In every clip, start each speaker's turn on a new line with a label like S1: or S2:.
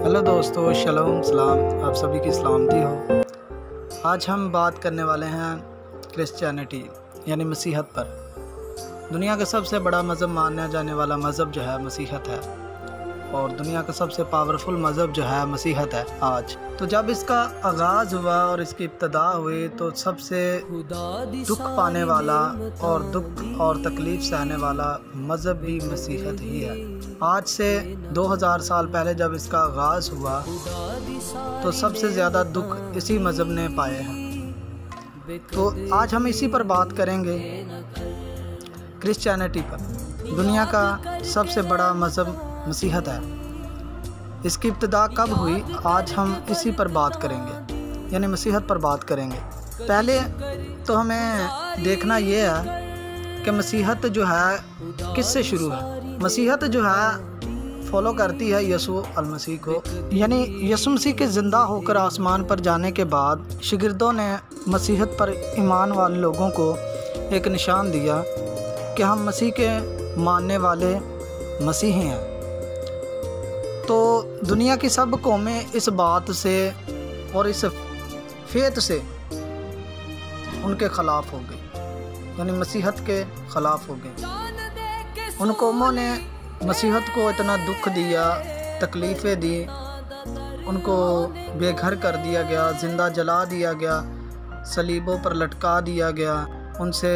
S1: Hello दोस्तों, शलोम सलाम, आप सभी की सलामती हो। आज हम बात करने वाले हैं क्रिश्चियनिटी यानी मसीहत पर। दुनिया का सबसे बड़ा मज़हब माना जाने वाला मज़हब जो है मसीहत है, और दुनिया का सबसे पावरफुल मज़हब जो है मसीहत है आज। तो जब इसका आगाज़ हुआ और इसकी इब्तदा हुई तो सबसे दुख पाने वाला और दुख और तकलीफ़ सहने वाला मज़हब भी मसीहत ही है। आज से 2000 साल पहले जब इसका आगाज़ हुआ तो सबसे ज़्यादा दुख इसी मज़हब ने पाए हैं। तो आज हम इसी पर बात करेंगे, क्रिश्चियनिटी पर। दुनिया का सबसे बड़ा मज़हब मसीहत है। इसकी इब्तिदा कब हुई, आज हम इसी पर बात करेंगे, यानी मसीहत पर बात करेंगे। पहले तो हमें देखना ये है कि मसीहत जो है किससे शुरू है। मसीहत जो है फॉलो करती है यसू अलमसीह को, यानी यसू मसीह के ज़िंदा होकर आसमान पर जाने के बाद शागिर्दों ने मसीहत पर ईमान वाले लोगों को एक निशान दिया कि हम मसीह के मानने वाले मसीही हैं। तो दुनिया की सब कौमें इस बात से और इस फेत से उनके ख़िलाफ़ हो गई, यानी मसीहत के ख़िलाफ़ हो गई। उन कौमों ने मसीहत को इतना दुख दिया, तकलीफ़ें दी, उनको बेघर कर दिया गया, ज़िंदा जला दिया गया, सलीबों पर लटका दिया गया, उनसे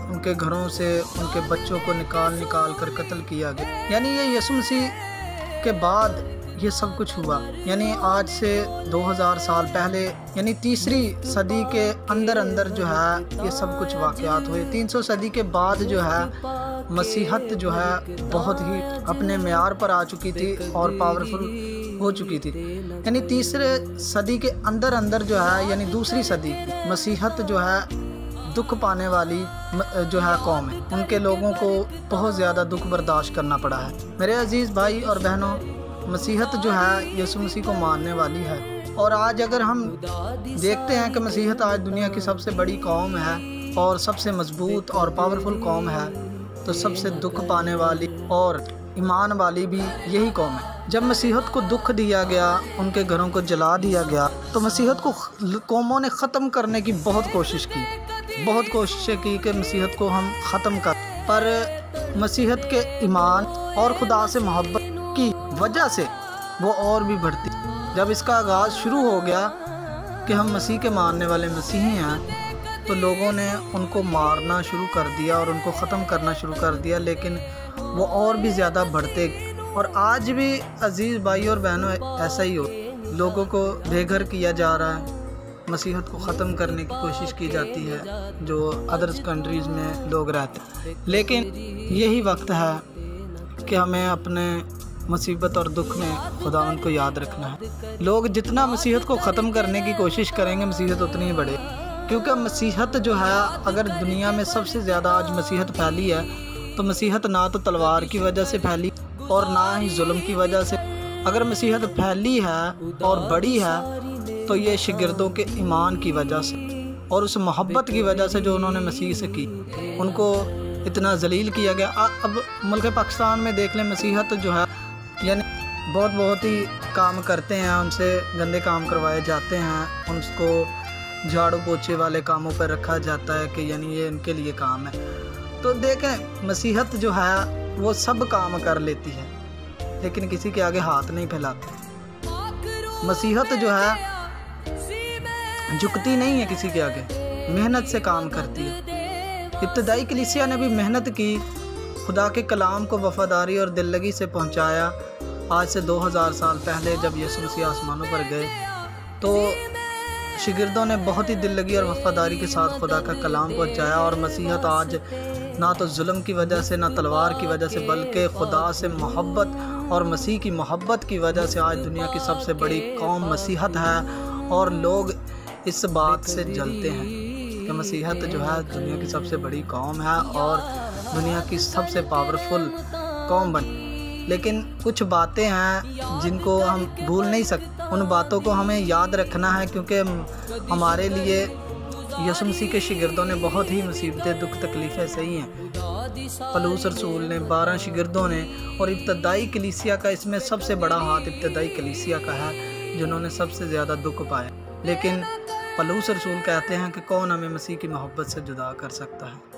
S1: उनके घरों से उनके बच्चों को निकाल कर कत्ल किया गया। यानी ये यसू मसीह के बाद ये सब कुछ हुआ। यानी आज से 2000 साल पहले, यानी तीसरी सदी के अंदर जो है ये सब कुछ वाक़यात हुए। 300 सदी के बाद जो है मसीहत जो है बहुत ही अपने म्यार पर आ चुकी थी और पावरफुल हो चुकी थी। यानी तीसरे सदी के अंदर जो है, यानी दूसरी सदी, मसीहत जो है दुख पाने वाली जो है कौम है। उनके लोगों को बहुत ज़्यादा दुख बर्दाश्त करना पड़ा है। मेरे अजीज़ भाई और बहनों, मसीहत जो है यसू मसीह को मानने वाली है। और आज अगर हम देखते हैं कि मसीहत आज दुनिया की सबसे बड़ी कौम है और सबसे मजबूत और पावरफुल कौम है, तो सबसे दुख पाने वाली और ईमान वाली भी यही कौम है। जब मसीहत को दुख दिया गया, उनके घरों को जला दिया गया, तो मसीहत को कौमों ने ख़त्म करने की बहुत कोशिश की, बहुत कोशिशें की कि मसीहत को हम ख़त्म कर। पर मसीहत के ईमान और खुदा से मोहब्बत की वजह से वो और भी बढ़ती। जब इसका आगाज़ शुरू हो गया कि हम मसीह के मानने वाले मसीही हैं, तो लोगों ने उनको मारना शुरू कर दिया और उनको ख़त्म करना शुरू कर दिया, लेकिन वो और भी ज़्यादा बढ़ते। और आज भी अजीज़ भाई और बहनों ऐसा ही हो, लोगों को बेघर किया जा रहा है, मसीहत को ख़त्म करने की कोशिश की जाती है जो अदर्स कंट्रीज़ में लोग रहते हैं। लेकिन यही वक्त है कि हमें अपने मुसीबत और दुख में खुदा उनको याद रखना है। लोग जितना मसीहत को ख़त्म करने की कोशिश करेंगे, मसीहत उतनी ही बढ़े। क्योंकि मसीहत जो है, अगर दुनिया में सबसे ज़्यादा आज मसीहत फैली है, तो मसीहत ना तो तलवार की वजह से फैली और ना ही जुल्म की वजह से। अगर मसीहत फैली है और बड़ी है तो ये शागिर्दों के ईमान की वजह से और उस मोहब्बत की वजह से जो उन्होंने मसीह से की। उनको इतना जलील किया गया। अब मुल्क पाकिस्तान में देख लें, मसीहत जो है यानी बहुत ही काम करते हैं, उनसे गंदे काम करवाए जाते हैं, उनको झाड़ू पोछे वाले कामों पर रखा जाता है कि यानी ये इनके लिए काम है। तो देखें, मसीहत जो है वो सब काम कर लेती है, लेकिन किसी के आगे हाथ नहीं फैलाती। मसीहत जो है झुकती नहीं है किसी के आगे, मेहनत से काम करती है। इब्तदाई कलीसिया ने भी मेहनत की, खुदा के कलाम को वफ़ादारी और दिललगी से पहुंचाया। आज से 2000 साल पहले जब यसू मसीह आसमानों पर गए तो शागिर्दों ने बहुत ही दिललगी और वफ़ादारी के साथ खुदा का कलाम पहुंचाया। और मसीहत आज ना तो जुल्म की वजह से, ना तलवार की वजह से, बल्कि खुदा से मोहब्बत और मसीह की मोहब्बत की वजह से आज दुनिया की सबसे बड़ी कौम मसीहत है। और लोग इस बात से जलते हैं कि मसीहत जो है दुनिया की सबसे बड़ी कौम है और दुनिया की सबसे पावरफुल कौम बनी। लेकिन कुछ बातें हैं जिनको हम भूल नहीं सकते, उन बातों को हमें याद रखना है, क्योंकि हमारे लिए यसू मसीह के शागिर्दों ने बहुत ही मुसीबतें, दुख, तकलीफ़ें सही हैं। पलूस रसूल ने, 12 शिगिर्दों ने, और इब्तदाई कलीसिया का इसमें सबसे बड़ा हाथ इब्तदाई कलीसिया का है, जिन्होंने सबसे ज़्यादा दुख पाया। लेकिन पलूस रसूल कहते हैं कि कौन हमें मसीह की मोहब्बत से जुदा कर सकता है।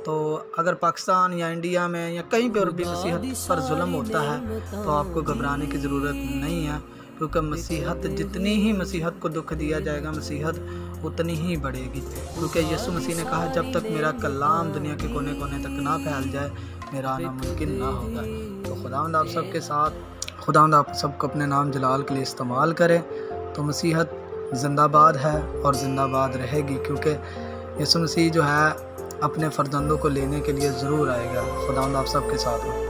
S1: तो अगर पाकिस्तान या इंडिया में या कहीं पर भी मसीहत पर जुल्म होता है तो आपको घबराने की ज़रूरत नहीं है, क्योंकि मसीहत जितनी ही मसीहत को दुख दिया जाएगा, मसीहत उतनी ही बढ़ेगी। क्योंकि यीशु मसीह ने कहा, जब तक मेरा कलाम दुनिया के कोने कोने तक ना फैल जाए, मेरा आना मुमकिन ना होगा। तो खुदावंद आप सबके साथ, खुदावंद आप सबको अपने नाम जलाल के लिए इस्तेमाल करें। तो मसीहत जिंदाबाद है और ज़िंदाबाद रहेगी, क्योंकि यीशु मसीह जो है अपने फ़र्जंदों को लेने के लिए ज़रूर आएगा। खुदावंद आप सबके साथ हो।